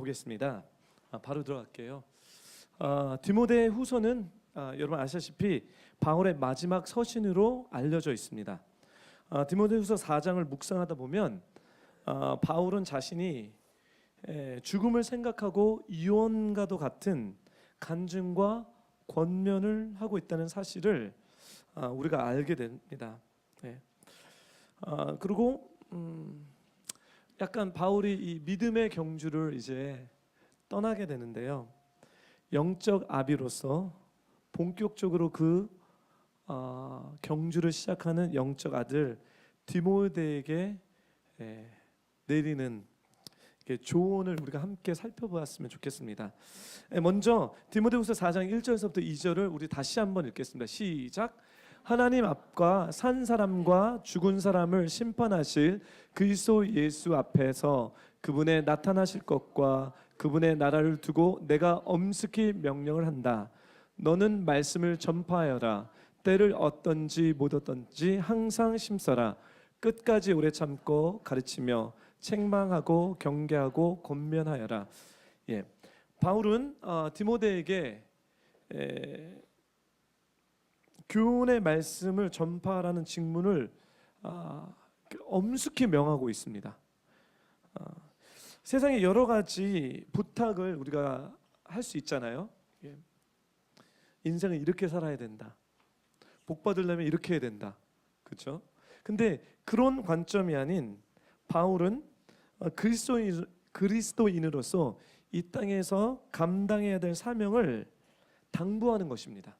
보겠습니다. 바로 들어갈게요. 디모데 후서는 여러분 아시다시피 바울의 마지막 서신으로 알려져 있습니다. 디모데 후서 4장을 묵상하다 보면 바울은 자신이 죽음을 생각하고 유언과도 같은 간증과 권면을 하고 있다는 사실을 우리가 알게 됩니다. 그리고 약간 바울이 이 믿음의 경주를 이제 떠나게 되는데요. 영적 아비로서 본격적으로 그 경주를 시작하는 영적 아들 디모데에게 내리는 조언을 우리가 함께 살펴보았으면 좋겠습니다. 먼저 디모데후서 4장 1절에서부터 2절을 우리 다시 한번 읽겠습니다. 시작. 하나님 앞과 산 사람과 죽은 사람을 심판하실 그리스도 예수 앞에서 그분의 나타나실 것과 그분의 나라를 두고 내가 엄숙히 명령을 한다. 너는 말씀을 전파하여라. 때를 얻든지 못 얻든지 항상 심써라. 끝까지 오래 참고 가르치며 책망하고 경계하고 권면하여라. 바울은 디모데에게 교훈의 말씀을 전파하라는 직문을 엄숙히 명하고 있습니다. 세상에 여러 가지 부탁을 우리가 할 수 있잖아요. 인생을 이렇게 살아야 된다. 복 받으려면 이렇게 해야 된다. 그렇죠? 근데 그런 관점이 아닌 바울은 그리스도인으로서 이 땅에서 감당해야 될 사명을 당부하는 것입니다.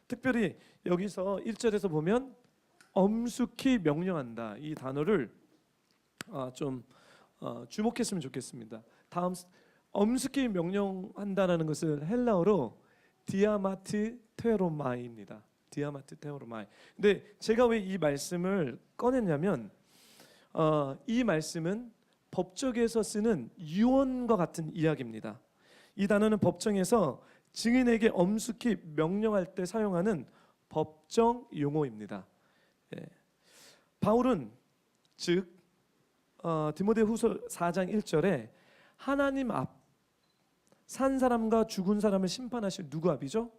특별히 여기서 1절에서 보면 엄숙히 명령한다. 이 단어를 좀 주목했으면 좋겠습니다. 다음 엄숙히 명령한다라는 것을 헬라어로 디아마트 테오로마이입니다. 디아마트 테오로마이. 근데 제가 왜 이 말씀을 꺼냈냐면 이 말씀은 법정에서 쓰는 유언과 같은 이야기입니다. 이 단어는 법정에서 증인에게 엄숙히 명령할 때 사용하는 법정 용어입니다. 바울은 즉 디모데후서 4장 1절에 하나님 앞 산 사람과 죽은 사람을 심판하실 누구 앞이죠?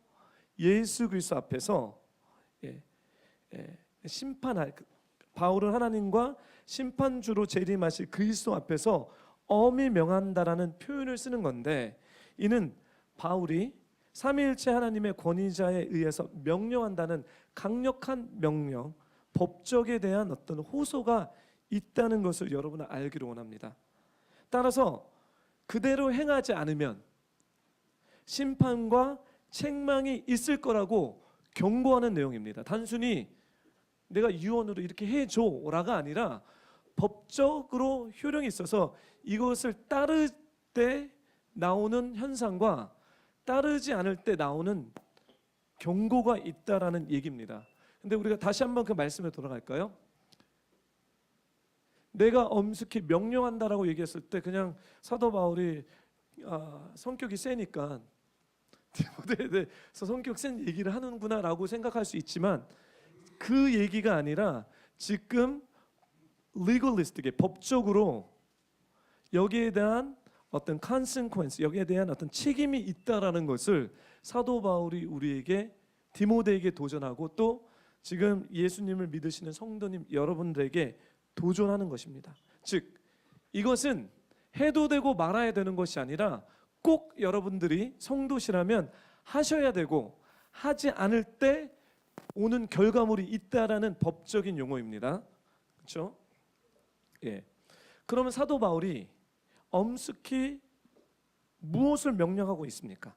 예수 그리스도 앞에서 심판할 바울은 하나님과 심판주로 재림하실 그리스도 앞에서 엄히 명한다라는 표현을 쓰는 건데 이는 바울이 삼위일체 하나님의 권위자에 의해서 명령한다는 강력한 명령, 법적에 대한 어떤 호소가 있다는 것을 여러분은 알기를 원합니다. 따라서 그대로 행하지 않으면 심판과 책망이 있을 거라고 경고하는 내용입니다. 단순히 내가 유언으로 이렇게 해줘라가 아니라 법적으로 효력이 있어서 이것을 따를 때 나오는 현상과 따르지 않을 때 나오는 경고가 있다라는 얘기입니다. 근데 우리가 다시 한번 그 말씀에 돌아갈까요? 내가 엄숙히 명령한다라고 얘기했을 때 그냥 사도 바울이 성격이 세니까 디모데에 대해서 성격 센 얘기를 하는구나라고 생각할 수 있지만 그 얘기가 아니라 지금 legalistic에 법적으로 여기에 대한 어떤 consequence, 여기에 대한 어떤 책임이 있다라는 것을 사도 바울이 우리에게 디모데에게 도전하고 또 지금 예수님을 믿으시는 성도님 여러분들에게 도전하는 것입니다. 즉 이것은 해도 되고 말아야 되는 것이 아니라 꼭 여러분들이 성도시라면 하셔야 되고 하지 않을 때 오는 결과물이 있다라는 법적인 용어입니다. 그렇죠? 그러면 사도 바울이 엄숙히 무엇을 명령하고 있습니까?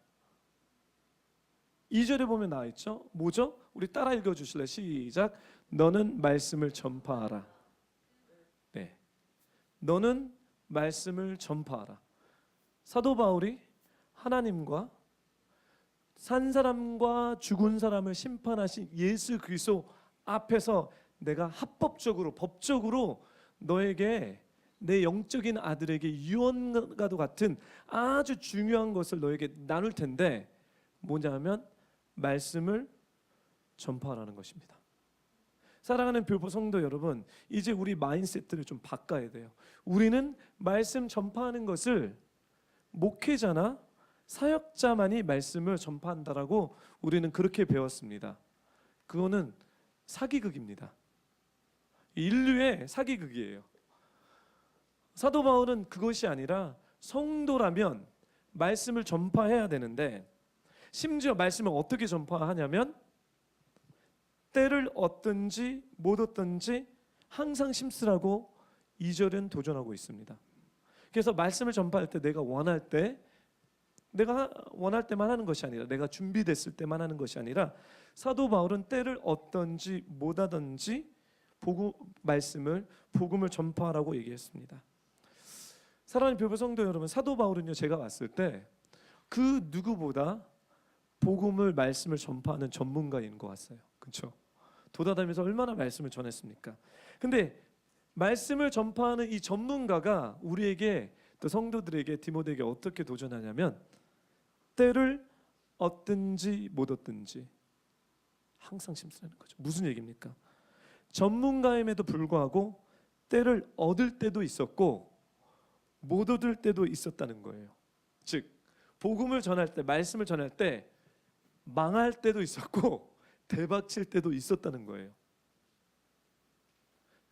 2절에 보면 나와 있죠. 뭐죠? 우리 따라 읽어 주실래요? 시작. 너는 말씀을 전파하라. 너는 말씀을 전파하라. 사도 바울이 하나님과 산 사람과 죽은 사람을 심판하신 예수 그리스도 앞에서 내가 합법적으로 법적으로 너에게 내 영적인 아들에게 유언과도 같은 아주 중요한 것을 너에게 나눌 텐데 뭐냐면 말씀을 전파하라는 것입니다. 사랑하는 교포 성도 여러분, 이제 우리 마인드셋을 좀 바꿔야 돼요. 우리는 말씀 전파하는 것을 목회자나 사역자만이 말씀을 전파한다라고 우리는 그렇게 배웠습니다. 그거는 사기극입니다. 인류의 사기극이에요. 사도 바울은 그것이 아니라 성도라면 말씀을 전파해야 되는데, 심지어 말씀을 어떻게 전파하냐면 때를 얻든지 못 얻든지 항상 심쓰라고 2절은 도전하고 있습니다. 그래서 말씀을 전파할 때 내가 원할 때만 하는 것이 아니라, 내가 준비됐을 때만 하는 것이 아니라, 사도 바울은 때를 얻든지 못 하든지 복음을 전파하라고 얘기했습니다. 사랑하는 교회 성도 여러분, 사도 바울은요, 제가 봤을 때 그 누구보다 말씀을 전파하는 전문가인 것 같아요. 그렇죠? 돌아다니면서 얼마나 말씀을 전했습니까? 근데 말씀을 전파하는 이 전문가가 우리에게, 또 성도들에게, 디모데에게 어떻게 도전하냐면, 때를 얻든지 못 얻든지 항상 심쓰라는 거죠. 무슨 얘기입니까? 전문가임에도 불구하고 때를 얻을 때도 있었고 못 얻을 때도 있었다는 거예요. 즉 복음을 전할 때, 말씀을 전할 때 망할 때도 있었고 대박 칠 때도 있었다는 거예요.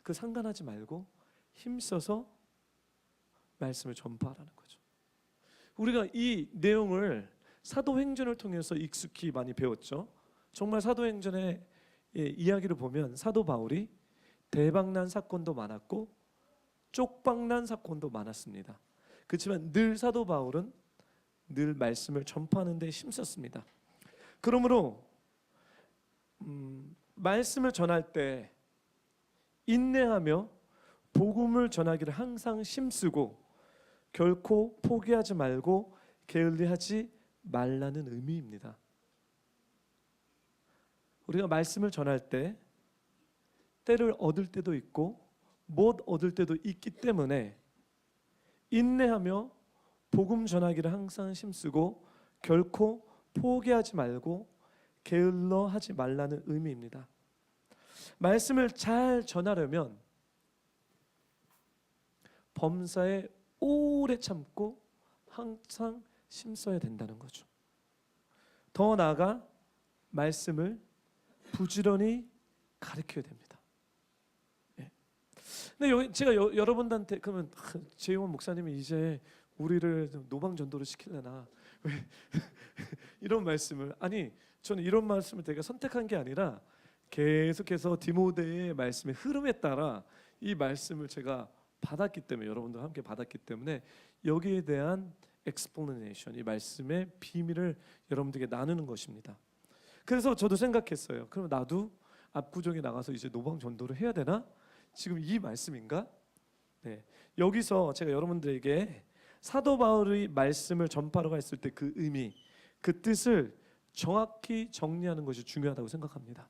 그 상관하지 말고 힘써서 말씀을 전파하라는 거죠. 우리가 이 내용을 사도행전을 통해서 익숙히 많이 배웠죠. 정말 사도행전의 이야기를 보면 사도 바울이 대박난 사건도 많았고 쪽박난 사건도 많았습니다. 그렇지만 늘 사도 바울은 늘 말씀을 전파하는 데 힘썼습니다. 그러므로 말씀을 전할 때 인내하며 복음을 전하기를 항상 힘쓰고 결코 포기하지 말고 게을리하지 말라는 의미입니다. 우리가 말씀을 전할 때 때를 얻을 때도 있고 못 얻을 때도 있기 때문에 인내하며 복음 전하기를 항상 힘쓰고 결코 포기하지 말고 게을러하지 말라는 의미입니다. 말씀을 잘 전하려면 범사에 오래 참고 항상 힘써야 된다는 거죠. 더 나아가 말씀을 부지런히 가르쳐야 됩니다. 예. 근데 제가 여러분들한테 그러면 재용원 목사님이 이제 우리를 노방전도를 시키려나 이런 말씀을, 아니 저는 이런 말씀을 제가 선택한 게 아니라 계속해서 디모데의 말씀의 흐름에 따라 이 말씀을 제가 받았기 때문에, 여러분들과 함께 받았기 때문에 여기에 대한 explanation, 이 말씀의 비밀을 여러분들에게 나누는 것입니다. 그래서 저도 생각했어요. 그럼 나도 압구정에 나가서 이제 노방 전도를 해야 되나? 지금 이 말씀인가? 네. 여기서 제가 여러분들에게 사도 바울의 말씀을 전파하라고 했을 때 그 의미, 그 뜻을 정확히 정리하는 것이 중요하다고 생각합니다.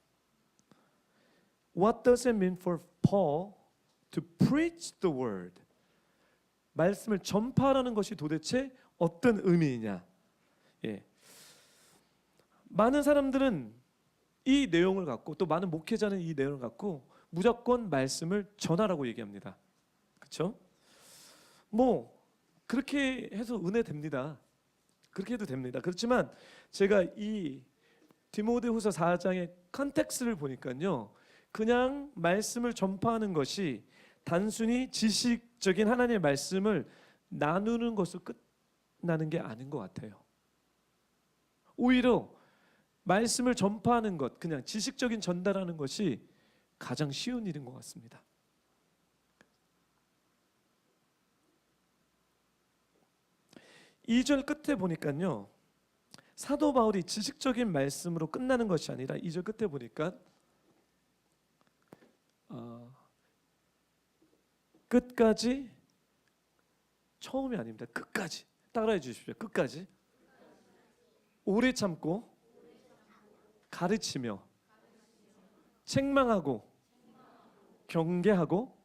What does it mean for Paul to preach the word? 말씀을 전파하라는 것이 도대체 어떤 의미이냐? 예. 많은 사람들은 이 내용을 갖고, 또 많은 목회자는 이 내용을 갖고 무조건 말씀을 전하라고 얘기합니다. 그렇죠? 뭐 그렇게 해서 은혜 됩니다. 그렇게 해도 됩니다. 그렇지만 제가 이 디모데후서 4장의 컨텍스트를 보니까요, 그냥 말씀을 전파하는 것이 단순히 지식적인 하나님의 말씀을 나누는 것으로 끝나는 게 아닌 것 같아요. 오히려 말씀을 전파하는 것, 그냥 지식적인 전달하는 것이 가장 쉬운 일인 것 같습니다. 이 절 끝에 보니까요, 사도 바울이 지식적인 말씀으로 끝나는 것이 아니라 2절 끝에 보니까 끝까지, 처음이 아닙니다. 끝까지 따라해 주십시오. 끝까지 오래 참고 가르치며 책망하고 경계하고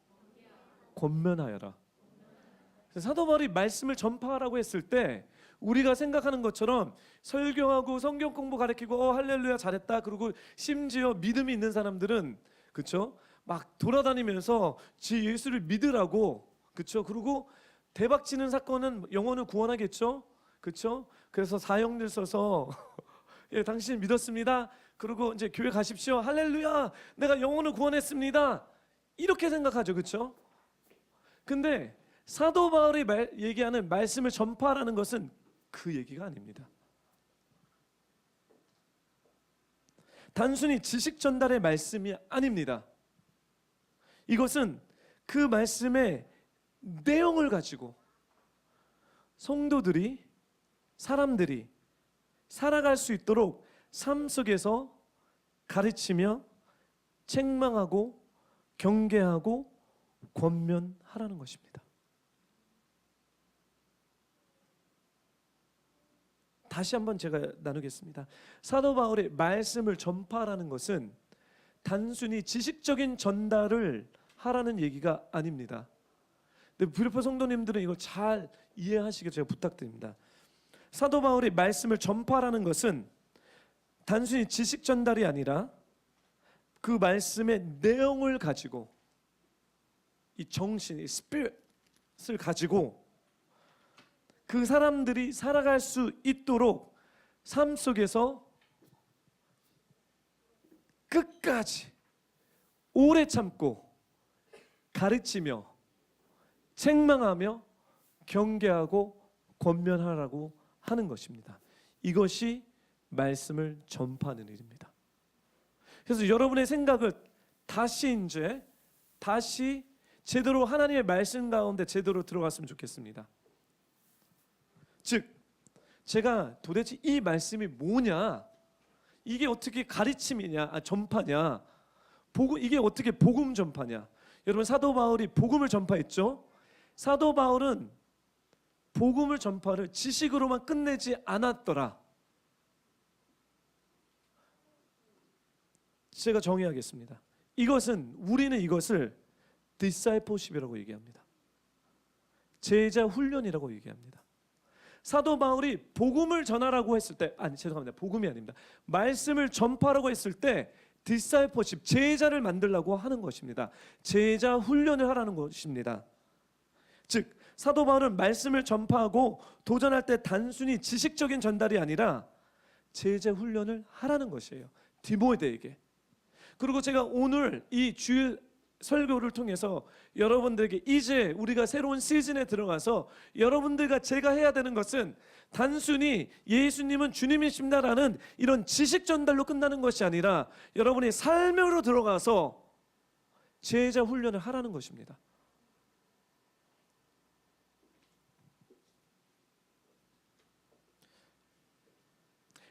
권면하여라. 사도 바울이 말씀을 전파하라고 했을 때 우리가 생각하는 것처럼 설교하고 성경 공부 가르치고 할렐루야 잘했다, 그리고 심지어 믿음이 있는 사람들은, 그렇죠, 막 돌아다니면서 지 예수를 믿으라고, 그렇죠, 그리고 대박 치는 사건은 영혼을 구원하겠죠, 그렇죠? 그래서 사형들 써서 예, 당신 믿었습니다. 그리고 이제 교회 가십시오. 할렐루야, 내가 영혼을 구원했습니다. 이렇게 생각하죠, 그렇죠? 근데 사도 바울이 얘기하는 말씀을 전파하라는 것은 그 얘기가 아닙니다. 단순히 지식 전달의 말씀이 아닙니다. 이것은 그 말씀의 내용을 가지고 성도들이, 사람들이 살아갈 수 있도록 삶 속에서 가르치며 책망하고 경계하고 권면하라는 것입니다. 다시 한번 제가 나누겠습니다. 사도 바울의 말씀을 전파하라는 것은 단순히 지식적인 전달을 하라는 얘기가 아닙니다. 근데 불교 성도님들은 이걸 잘 이해하시길 제가 부탁드립니다. 사도 바울의 말씀을 전파하라는 것은 단순히 지식 전달이 아니라 그 말씀의 내용을 가지고, 이 정신, 이 스피릿을 가지고 그 사람들이 살아갈 수 있도록 삶 속에서 끝까지 오래 참고 가르치며 책망하며 경계하고 권면하라고 하는 것입니다. 이것이 말씀을 전파하는 일입니다. 그래서 여러분의 생각을 다시 제대로 하나님의 말씀 가운데 제대로 들어갔으면 좋겠습니다. 즉, 제가 도대체 이 말씀이 뭐냐, 이게 어떻게 가르침이냐, 전파냐, 이게 어떻게 복음 전파냐. 여러분, 사도 바울이 복음을 전파했죠. 사도 바울은 복음을 전파를 지식으로만 끝내지 않았더라. 제가 정의하겠습니다. 우리는 이것을 discipleship이라고 얘기합니다. 제자 훈련이라고 얘기합니다. 사도 바울이 복음을 전하라고 했을 때, 죄송합니다. 복음이 아닙니다. 말씀을 전파하라고 했을 때 discipleship, 제자를 만들라고 하는 것입니다. 제자 훈련을 하라는 것입니다. 즉, 사도 바울은 말씀을 전파하고 도전할 때 단순히 지식적인 전달이 아니라 제자 훈련을 하라는 것이에요. 디모데에게. 그리고 제가 오늘 이 주일 설교를 통해서 여러분들에게 이제 우리가 새로운 시즌에 들어가서 여러분들과 제가 해야 되는 것은 단순히 예수님은 주님이십니다라는 이런 지식 전달로 끝나는 것이 아니라 여러분이 삶으로 들어가서 제자 훈련을 하라는 것입니다.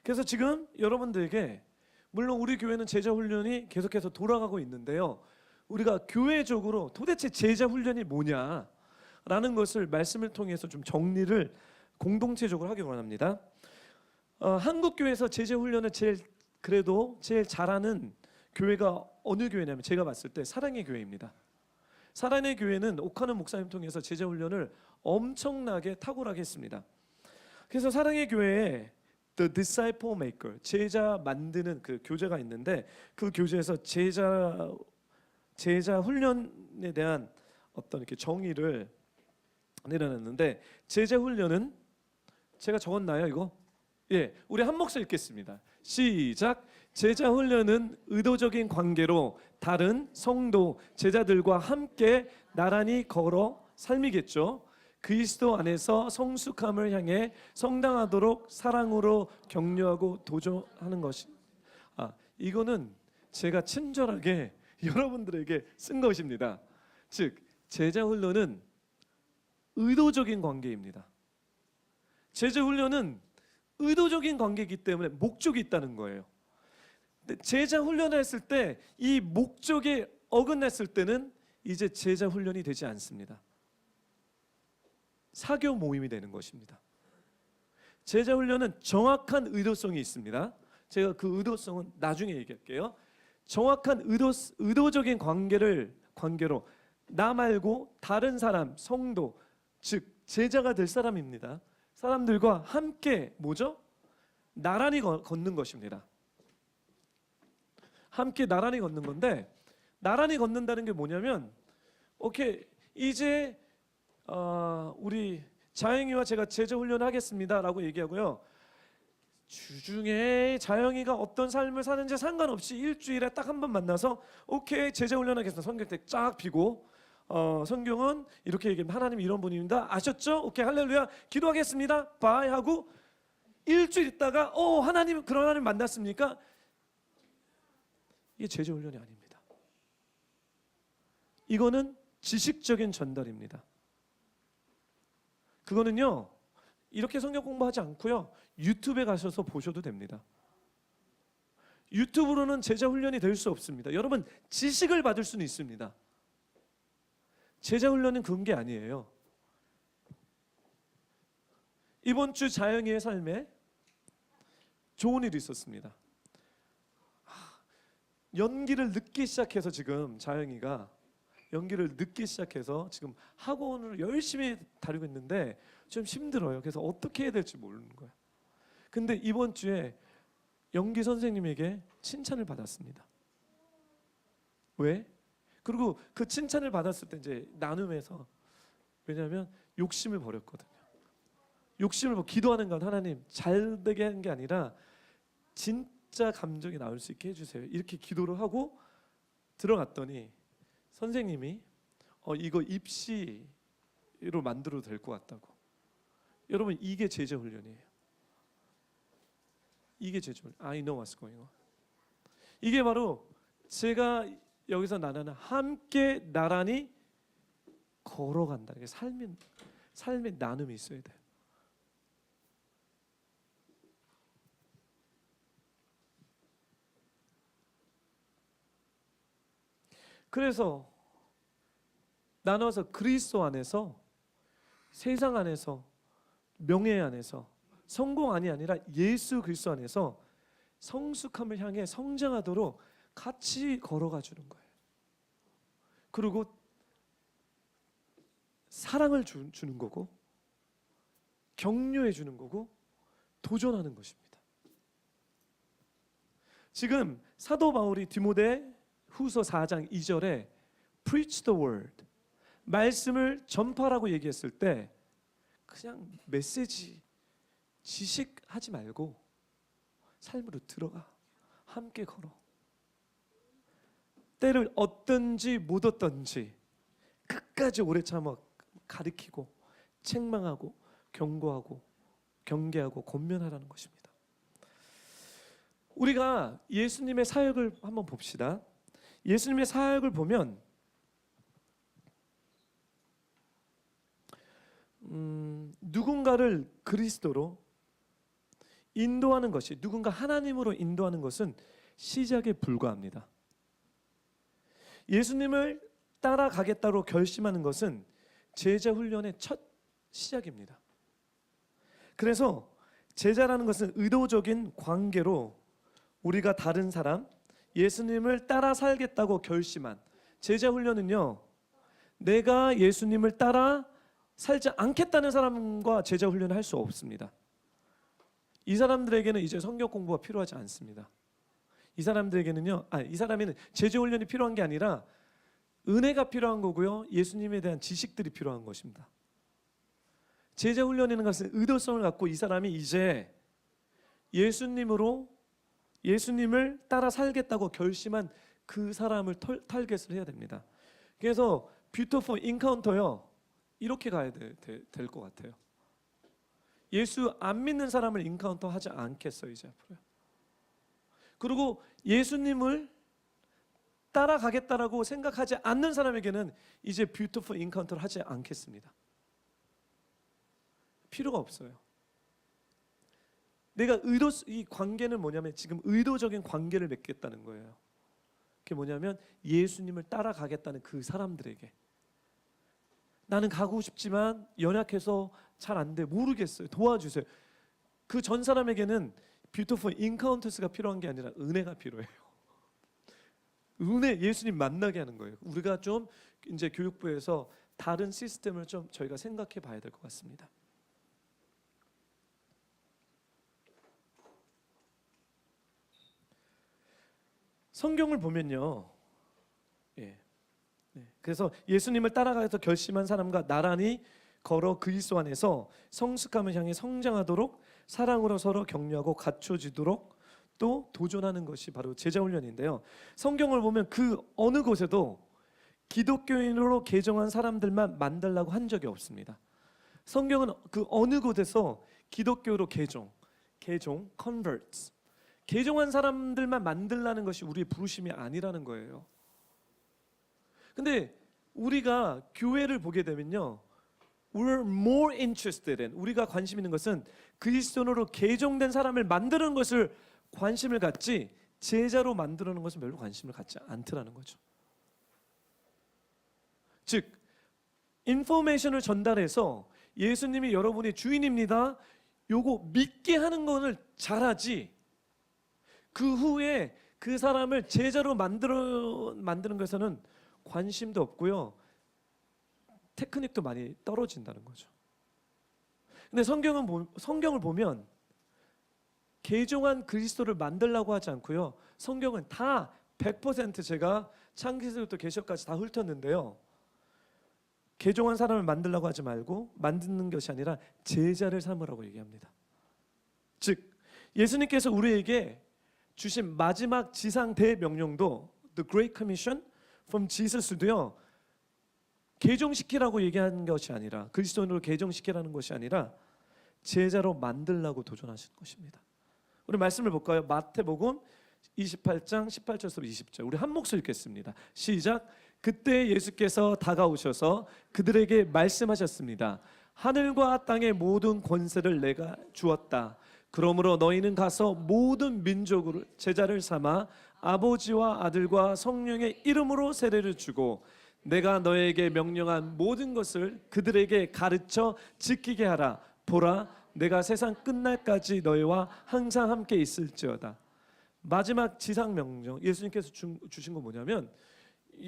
그래서 지금 여러분들에게, 물론 우리 교회는 제자 훈련이 계속해서 돌아가고 있는데요, 우리가 교회적으로 도대체 제자 훈련이 뭐냐라는 것을 말씀을 통해서 좀 정리를 공동체적으로 하기 원합니다. 한국 교회에서 제자 훈련을 제일 잘하는 교회가 어느 교회냐면, 제가 봤을 때 사랑의 교회입니다. 사랑의 교회는 옥하는 목사님 통해서 제자 훈련을 엄청나게 탁월하게 했습니다. 그래서 사랑의 교회에 The Disciple Maker, 제자 만드는 그 교재가 있는데, 그 교재에서 제자 훈련에 대한 어떤 이렇게 정의를 내려놨는데, 제자 훈련은 제가 적었나요, 이거? 예, 우리 한 목소리 읽겠습니다. 시작. 제자 훈련은 의도적인 관계로 다른 성도 제자들과 함께 나란히 걸어 삶이겠죠. 그리스도 안에서 성숙함을 향해 성당하도록 사랑으로 격려하고 도전하는 것이. 이거는 제가 친절하게 여러분들에게 쓴 것입니다. 즉, 제자 훈련은 의도적인 관계입니다. 제자 훈련은 의도적인 관계이기 때문에 목적이 있다는 거예요. 제자 훈련을 했을 때 이 목적에 어긋났을 때는 이제 제자 훈련이 되지 않습니다. 사교 모임이 되는 것입니다. 제자 훈련은 정확한 의도성이 있습니다. 제가 그 의도성은 나중에 얘기할게요. 정확한 의도적인 관계로 나 말고 다른 사람, 성도, 즉 제자가 될 사람입니다. 사람들과 함께 나란히 걷는 것입니다. 함께 나란히 걷는 건데, 나란히 걷는다는 게 뭐냐면, 오케이, 이제 우리 자영이와 제가 제자 훈련하겠습니다라고 얘기하고요. 주중에 자영이가 어떤 삶을 사는지 상관없이 일주일에 딱 한 번 만나서 오케이 제자 훈련하겠습니다. 성경책 쫙 펴고 성경은 이렇게 얘기합니다. 하나님 이런 분입니다. 아셨죠? 오케이 할렐루야 기도하겠습니다. 바이 하고 일주일 있다가 하나님 그런 하나님 만났습니까? 이게 제자 훈련이 아닙니다. 이거는 지식적인 전달입니다. 그거는요 이렇게 성경 공부하지 않고요 유튜브에 가셔서 보셔도 됩니다. 유튜브로는 제자 훈련이 될 수 없습니다. 여러분 지식을 받을 수는 있습니다. 제자 훈련은 그런 게 아니에요. 이번 주 자영이의 삶에 좋은 일이 있었습니다. 연기를 늦게 시작해서 지금 자영이가 연기를 늦게 시작해서 지금 학원을 열심히 다니고 있는데 좀 힘들어요. 그래서 어떻게 해야 될지 모르는 거예요. 근데 이번 주에 연기 선생님에게 칭찬을 받았습니다. 왜? 그리고 그 칭찬을 받았을 때 이제 나눔에서 왜냐하면 욕심을 버렸거든요. 욕심을 기도하는 건 하나님 잘 되게 하는 게 아니라 진짜 감정이 나올 수 있게 해주세요. 이렇게 기도를 하고 들어갔더니 선생님이 이거 입시로 만들어도 될 것 같다고. 여러분 이게 제자 훈련이에요. 이게 제자 훈련. I know what's going on. 이게 바로 제가 여기서 나누는 함께 나란히 걸어간다. 이게 삶의 나눔이 있어야 돼요. 그래서 나눠서 그리스도 안에서 세상 안에서 명예 안에서 성공이 아니라 예수 그리스도 안에서 성숙함을 향해 성장하도록 같이 걸어가 주는 거예요. 그리고 사랑을 주는 거고 격려해 주는 거고 도전하는 것입니다. 지금 사도 바울이 디모데 후서 4장 2절에 preach the word 말씀을 전파라고 얘기했을 때 그냥 메시지 지식하지 말고 삶으로 들어가 함께 걸어 때를 얻든지 못 얻든지 끝까지 오래 참아 가르치고 책망하고 경고하고 경계하고 권면하라는 것입니다. 우리가 예수님의 사역을 한번 봅시다. 예수님의 사역을 보면 누군가를 그리스도로 인도하는 것이 누군가 하나님으로 인도하는 것은 시작에 불과합니다. 예수님을 따라가겠다고 결심하는 것은 제자 훈련의 첫 시작입니다. 그래서 제자라는 것은 의도적인 관계로 우리가 다른 사람 예수님을 따라 살겠다고 결심한 제자 훈련은요 내가 예수님을 따라 살지 않겠다는 사람과 제자 훈련을 할 수 없습니다. 이 사람들에게는 이제 성경 공부가 필요하지 않습니다. 이 사람들에게는요 이 사람에는 제자 훈련이 필요한 게 아니라 은혜가 필요한 거고요 예수님에 대한 지식들이 필요한 것입니다. 제자 훈련이라는 것은 의도성을 갖고 이 사람이 이제 예수님을 따라 살겠다고 결심한 그 사람을 타겟을 해야 됩니다. 그래서 뷰티풀 인카운터요 이렇게 가야 될 것 같아요. 예수 안 믿는 사람을 인카운터 하지 않겠어요 이제 앞으로요. 그리고 예수님을 따라가겠다라고 생각하지 않는 사람에게는 이제 뷰티풀 인카운터를 하지 않겠습니다. 필요가 없어요. 내가 이 관계는 뭐냐면 지금 의도적인 관계를 맺겠다는 거예요. 그게 뭐냐면 예수님을 따라가겠다는 그 사람들에게 나는 가고 싶지만 연약해서 잘 안 돼 모르겠어요 도와주세요. 그 전 사람에게는 뷰티풀 인카운터스가 필요한 게 아니라 은혜가 필요해요. 은혜 예수님 만나게 하는 거예요. 우리가 좀 이제 교육부에서 다른 시스템을 좀 저희가 생각해 봐야 될 것 같습니다. 성경을 보면요, 그래서 예수님을 따라가서 결심한 사람과 나란히 걸어 그리스도 안에서 성숙함을 향해 성장하도록 사랑으로 서로 격려하고 갖춰지도록 또 도전하는 것이 바로 제자 훈련인데요. 성경을 보면 그 어느 곳에도 기독교인으로 개종한 사람들만 만들라고 한 적이 없습니다. 성경은 그 어느 곳에서 기독교로 개종, converts, 개종한 사람들만 만들라는 것이 우리의 부르심이 아니라는 거예요. 근데 우리가 교회를 보게 되면요, we're more interested in, 우리가 관심 있는 것은 그리스도인으로 개종된 사람을 만드는 것을 관심을 갖지 제자로 만드는 것은 별로 관심을 갖지 않더라는 거죠. 즉 인포메이션을 전달해서 예수님이 여러분의 주인입니다, 요거 믿게 하는 것을 잘하지, 그 후에 그 사람을 제자로 만드는 것에는 관심도 없고요, 테크닉도 많이 떨어진다는 거죠. 근데 성경을 보면 개종한 그리스도를 만들라고 하지 않고요, 성경은 다 100% 제가 창세기부터 계시록까지 다 훑었는데요, 개종한 사람을 만들라고 하지 말고 만드는 것이 아니라 제자를 삼으라고 얘기합니다. 즉 예수님께서 우리에게 주신 마지막 지상 대명령도 The Great Commission from Jesus도요, 개종시키라고 얘기하는 것이 아니라, 그리스도인으로 개종시키라는 것이 아니라 제자로 만들라고 도전하신 것입니다. 우리 말씀을 볼까요? 마태복음 28장 18절에서 20절 우리 한 목소리 읽겠습니다. 시작. 그때 예수께서 다가오셔서 그들에게 말씀하셨습니다. 하늘과 땅의 모든 권세를 내가 주었다. 그러므로 너희는 가서 모든 민족을 제자를 삼아 아버지와 아들과 성령의 이름으로 세례를 주고 내가 너에게 명령한 모든 것을 그들에게 가르쳐 지키게 하라. 보라, 내가 세상 끝날까지 너희와 항상 함께 있을지어다. 마지막 지상 명령, 예수님께서 주신 건 뭐냐면,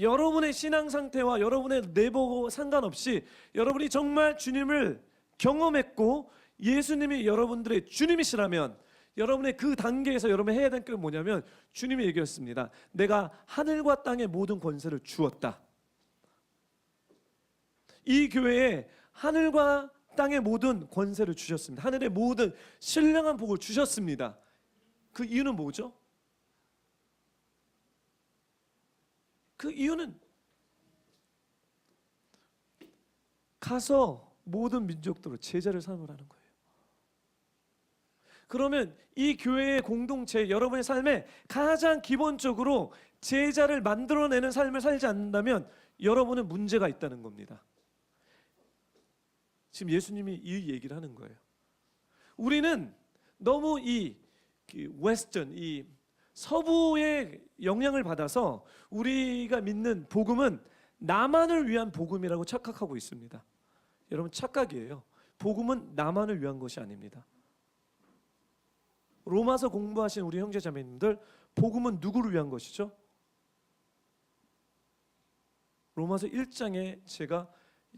여러분의 신앙 상태와 여러분의 내보고 상관없이 여러분이 정말 주님을 경험했고 예수님이 여러분들의 주님이시라면, 여러분의 그 단계에서 여러분이 해야 될 게 뭐냐면, 주님이 얘기했습니다. 내가 하늘과 땅의 모든 권세를 주었다. 이 교회에 하늘과 땅의 모든 권세를 주셨습니다. 하늘의 모든 신령한 복을 주셨습니다. 그 이유는 뭐죠? 그 이유는 가서 모든 민족들로 제자를 삼으라는 거예요. 그러면 이 교회의 공동체, 여러분의 삶에 가장 기본적으로 제자를 만들어내는 삶을 살지 않는다면 여러분은 문제가 있다는 겁니다. 지금 예수님이 이 얘기를 하는 거예요. 우리는 너무 이 웨스턴, 이 서부의 영향을 받아서 우리가 믿는 복음은 나만을 위한 복음이라고 착각하고 있습니다. 여러분, 착각이에요. 복음은 나만을 위한 것이 아닙니다. 로마서 공부하신 우리 형제자매님들, 복음은 누구를 위한 것이죠? 로마서 1장에 제가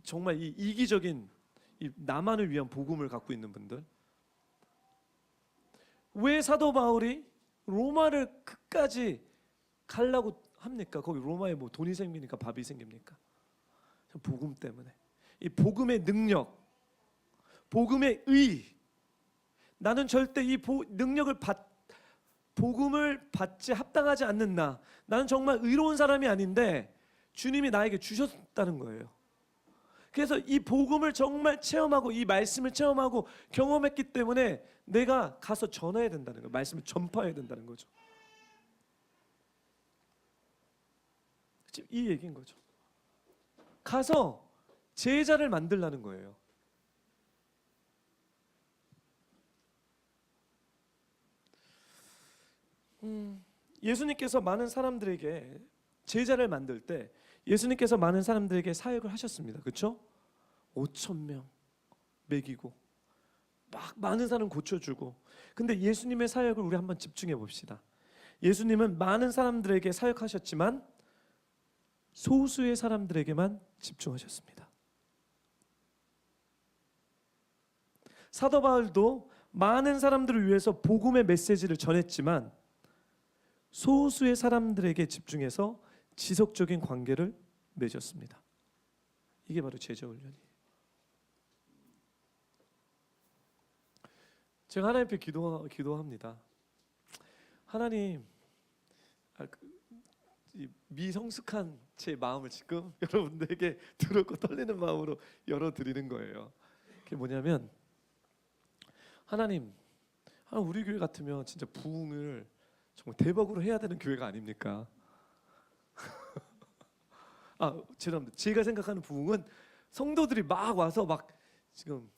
정말 이 이기적인 이 나만을 위한 복음을 갖고 있는 분들, 왜 사도 바울이 로마를 끝까지 가려고 합니까? 거기 로마에 뭐 돈이 생깁니까? 밥이 생깁니까? 복음 때문에. 이 복음의 능력, 복음의 의, 나는 절대 이 능력을 복음을 받지 합당하지 않는 나는 정말 의로운 사람이 아닌데 주님이 나에게 주셨다는 거예요. 그래서 이 복음을 정말 체험하고 이 말씀을 체험하고 경험했기 때문에 내가 가서 전해야 된다는 거예요. 말씀을 전파해야 된다는 거죠. 지금 이 얘기인 거죠. 가서 제자를 만들라는 거예요. 예수님께서 많은 사람들에게 제자를 만들 때 예수님께서 많은 사람들에게 사역을 하셨습니다. 그렇죠? 5,000명 먹이고 막 많은 사람 고쳐주고. 근데 예수님의 사역을 우리 한번 집중해 봅시다. 예수님은 많은 사람들에게 사역하셨지만 소수의 사람들에게만 집중하셨습니다. 사도 바울도 많은 사람들을 위해서 복음의 메시지를 전했지만 소수의 사람들에게 집중해서 지속적인 관계를 맺었습니다. 이게 바로 제자 훈련이에요. 제가 하나님 앞에 기도합니다. 하나님, 이 미성숙한 제 마음을 지금 여러분들에게 두렵고 떨리는 마음으로 열어드리는 거예요. 그게 뭐냐면, 하나님, 우리 교회 같으면 진짜 부흥을 정말 대박으로 해야 되는 교회가 아닙니까? 죄송합니다. 제가 생각하는 부흥은 성도들이 막 와서 막 지금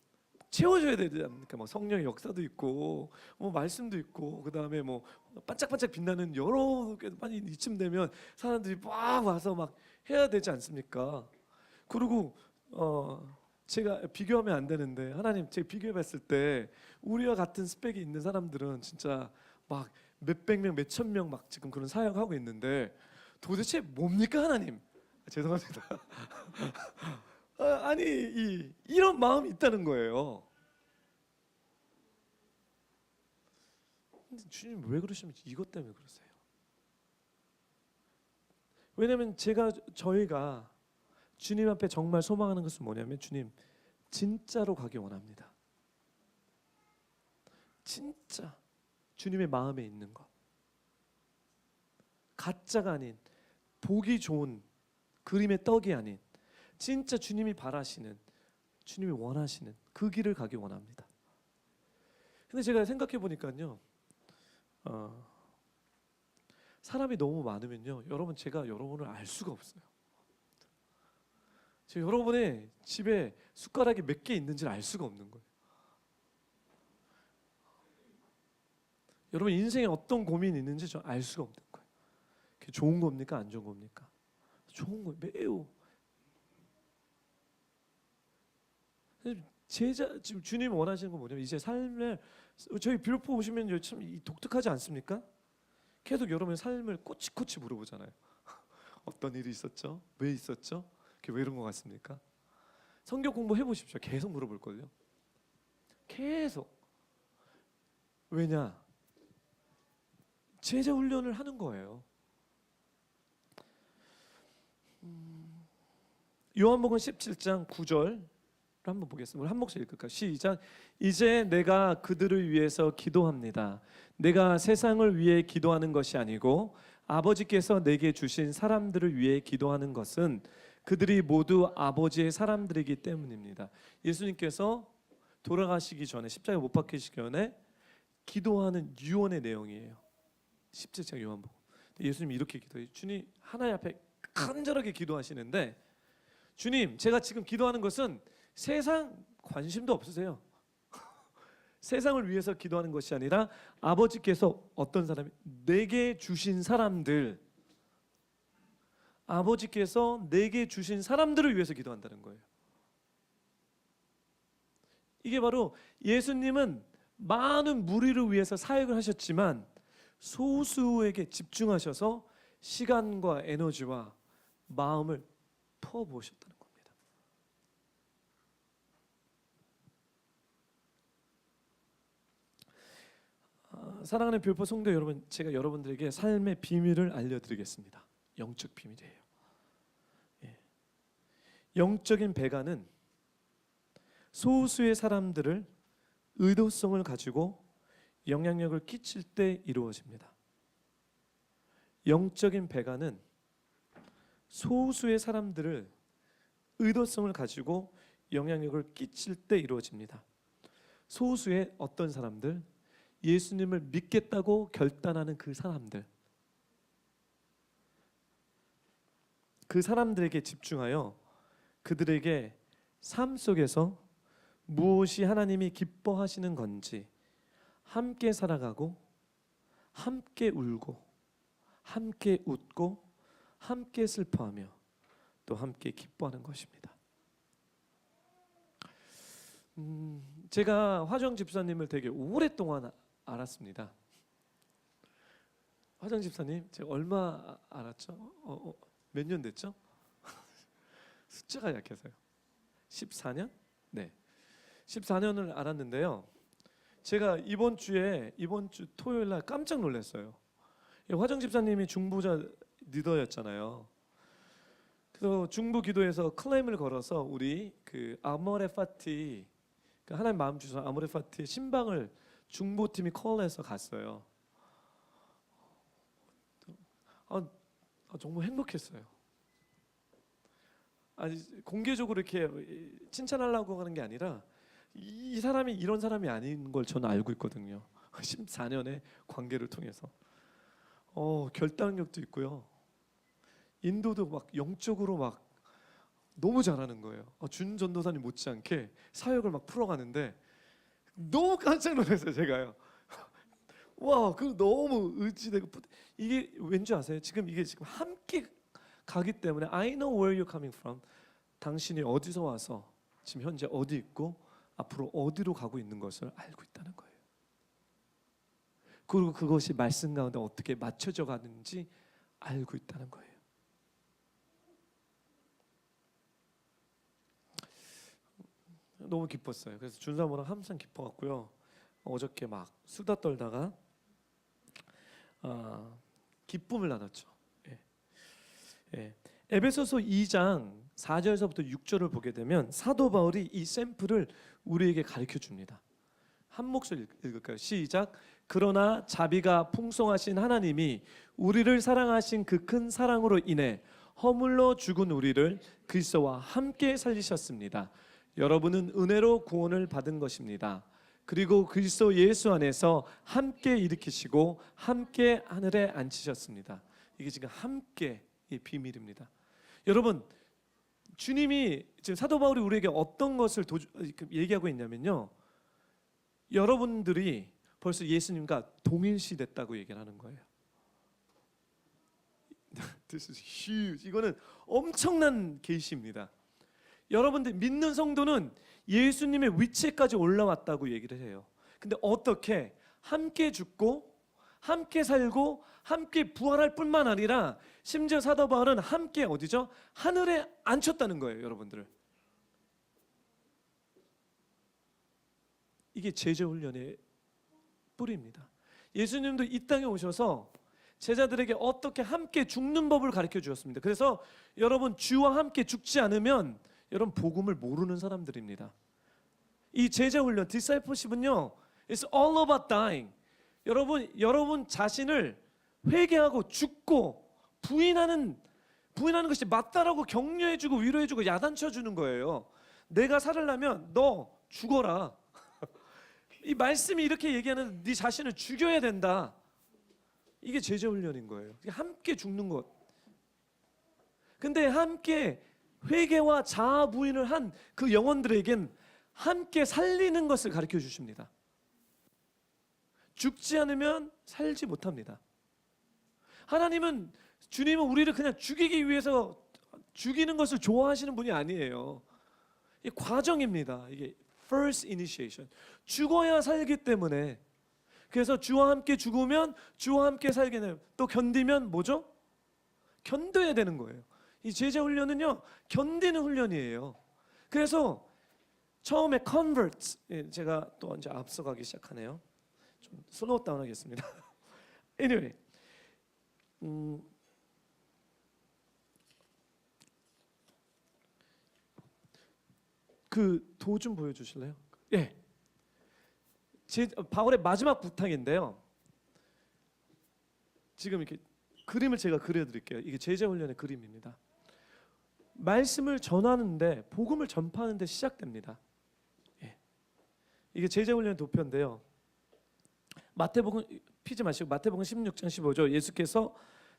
채워줘야 되지 않습니까? 뭐 성령의 역사도 있고, 뭐 말씀도 있고, 그 다음에 뭐 반짝반짝 빛나는 여러 개 많이 이쯤 되면 사람들이 막 와서 막 해야 되지 않습니까? 그리고 제가 비교하면 안 되는데, 하나님, 제가 비교해봤을 때 우리와 같은 스펙이 있는 사람들은 진짜 막 몇백 명, 몇천 명 막 지금 그런 사역하고 있는데 도대체 뭡니까 하나님? 죄송합니다. 아니 이런 마음이 있다는 거예요. 근데 주님 왜 그러시면 이것 때문에 그러세요? 왜냐하면 저희가 주님 앞에 정말 소망하는 것은 뭐냐면, 주님 진짜로 가기 원합니다. 진짜 주님의 마음에 있는 것, 가짜가 아닌, 보기 좋은 그림의 떡이 아닌, 진짜 주님이 바라시는, 주님이 원하시는 그 길을 가기 원합니다. 근데 제가 생각해 보니까요, 사람이 너무 많으면요, 여러분, 제가 여러분을 알 수가 없어요. 제가 여러분의 집에 숟가락이 몇 개 있는지를 알 수가 없는 거예요. 여러분 인생에 어떤 고민이 있는지 저 알 수가 없는 거예요. 그게 좋은 겁니까, 안 좋은 겁니까? 좋은 거예요. 매우. 지금 주님 원하시는 건 뭐냐면, 이제 삶을, 저희 빌보 오시면 참 독특하지 않습니까? 계속 여러분의 삶을 꼬치꼬치 물어보잖아요. 어떤 일이 있었죠? 왜 있었죠? 그게 왜 이런 것 같습니까? 성경 공부 해보십시오. 계속 물어볼 걸요. 계속. 왜냐? 제자 훈련을 하는 거예요. 요한복음 17장 9절 한번 보겠습니다. 우리 한 목소리 읽을까요? 시작. 이제 내가 그들을 위해서 기도합니다. 내가 세상을 위해 기도하는 것이 아니고 아버지께서 내게 주신 사람들을 위해 기도하는 것은 그들이 모두 아버지의 사람들이기 때문입니다. 예수님께서 돌아가시기 전에, 십자가에 못 박히시기 전에 기도하는 유언의 내용이에요. 17장 요한복음. 예수님이 이렇게 기도해요. 주님 하나님 앞에 간절하게 기도하시는데, 주님, 제가 지금 기도하는 것은 세상 관심도 없으세요. 세상을 위해서 기도하는 것이 아니라 아버지께서 어떤 사람이 내게 주신 사람들, 아버지께서 내게 주신 사람들을 위해서 기도한다는 거예요. 이게 바로 예수님은 많은 무리를 위해서 사역을 하셨지만 소수에게 집중하셔서 시간과 에너지와 마음을 퍼부으셨다는 겁니다. 사랑하는 별포 성도 여러분, 제가 여러분들에게 삶의 비밀을 알려드리겠습니다. 영적 비밀이에요. 영적인 배가는 소수의 사람들을 의도성을 가지고 영향력을 끼칠 때 이루어집니다. 영적인 배가는 소수의 사람들을 의도성을 가지고 영향력을 끼칠 때 이루어집니다. 소수의 어떤 사람들, 예수님을 믿겠다고 결단하는 그 사람들, 그 사람들에게 집중하여 그들에게 삶 속에서 무엇이 하나님이 기뻐하시는 건지 함께 살아가고, 함께 울고, 함께 웃고, 함께 슬퍼하며 또 함께 기뻐하는 것입니다. 제가 화정 집사님을 되게 오랫동안 알았습니다. 화정 집사님 제가 얼마 알았죠? 몇 년 됐죠? 숫자가 약해서요. 14년? 네, 14년을 알았는데요. 제가 이번 주 토요일 날 깜짝 놀랐어요. 화정 집사님이 중보자 리더였잖아요. 그래서 중보 기도에서 클레임을 걸어서 우리 그 아모레 파티, 그 하나님 마음 주셔서 아모레 파티의 신방을 중보팀이 콜해서 갔어요. 정말 행복했어요. 아니 공개적으로 이렇게 칭찬하려고 하는 게 아니라 이 사람이 이런 사람이 아닌 걸 저는 알고 있거든요. 14년의 관계를 통해서 결단력도 있고요. 인도도 막 영적으로 막 너무 잘하는 거예요. 준 전도사님 못지않게 사역을 막 풀어가는데 너무 깜짝 놀랐어요. 제가요. 와, 그 너무 의지되고 이게 왠지 아세요? 이게 지금 함께 가기 때문에 I know where you're coming from. 당신이 어디서 와서 지금 현재 어디 있고 앞으로 어디로 가고 있는 것을 알고 있다는 거예요. 그리고 그것이 말씀 가운데 어떻게 맞춰져 가는지 알고 있다는 거예요. 너무 기뻤어요. 그래서 준사모랑 항상 기뻐갖고요. 어저께 막 수다 떨다가 기쁨을 나눴죠. 예. 에베소서 2장 4절에서부터 6절을 보게 되면 사도 바울이 이 샘플을 우리에게 가르쳐 줍니다. 한 목소리 읽을까요? 시작. 그러나 자비가 풍성하신 하나님이 우리를 사랑하신 그 큰 사랑으로 인해 허물러 죽은 우리를 그리스도와 함께 살리셨습니다. 여러분은 은혜로 구원을 받은 것입니다. 그리고 그리스도 예수 안에서 함께 일으키시고 함께 하늘에 앉히셨습니다. 이게 지금 함께의 비밀입니다. 여러분, 주님이 지금 사도 바울이 우리에게 어떤 것을 얘기하고 있냐면요, 여러분들이 벌써 예수님과 동일시됐다고 얘기를 하는 거예요. This is huge. 이거는 엄청난 계시입니다. 여러분들 믿는 성도는 예수님의 위치까지 올라왔다고 얘기를 해요. 근데 어떻게 함께 죽고 함께 살고 함께 부활할 뿐만 아니라 심지어 사도 바울은 함께 어디죠? 하늘에 앉혔다는 거예요, 여러분들. 이게 제자 훈련의 뿌리입니다. 예수님도 이 땅에 오셔서 제자들에게 어떻게 함께 죽는 법을 가르쳐 주었습니다. 그래서 여러분 주와 함께 죽지 않으면 여러분 복음을 모르는 사람들입니다. 이 제자 훈련, discipleship은요, it's all about dying. 여러분 자신을 회개하고 죽고 부인하는 것이 맞다라고 격려해주고 위로해주고 야단쳐주는 거예요. 내가 살으려면 너 죽어라. 이 말씀이 이렇게 얘기하는 네 자신을 죽여야 된다. 이게 제자 훈련인 거예요. 함께 죽는 것. 근데 함께 회개와 자아 부인을 한 그 영혼들에겐 함께 살리는 것을 가르쳐 주십니다. 죽지 않으면 살지 못합니다. 주님은 우리를 그냥 죽이기 위해서 죽이는 것을 좋아하시는 분이 아니에요. 이 과정입니다. 이게 first initiation. 죽어야 살기 때문에. 그래서 주와 함께 죽으면 주와 함께 살게 되면 또 견디면 뭐죠? 견뎌야 되는 거예요. 이 제자 훈련은요, 견디는 훈련이에요. 그래서 처음에 converts, 제가 또 이제 앞서가기 시작하네요. 좀 슬로우 다운 하겠습니다. Anyway, 그 도 좀 보여주실래요? 예. 바울의 마지막 부탁인데요. 지금 이렇게 그림을 제가 그려드릴게요. 이게 제자 훈련의 그림입니다. 말씀을 전하는데, 복음을 전파하는데 시작됩니다. 예. 이게 제자 훈련의 도표인데요. 마태복음 피지 마시고 마태복음 16장 15절 예수께서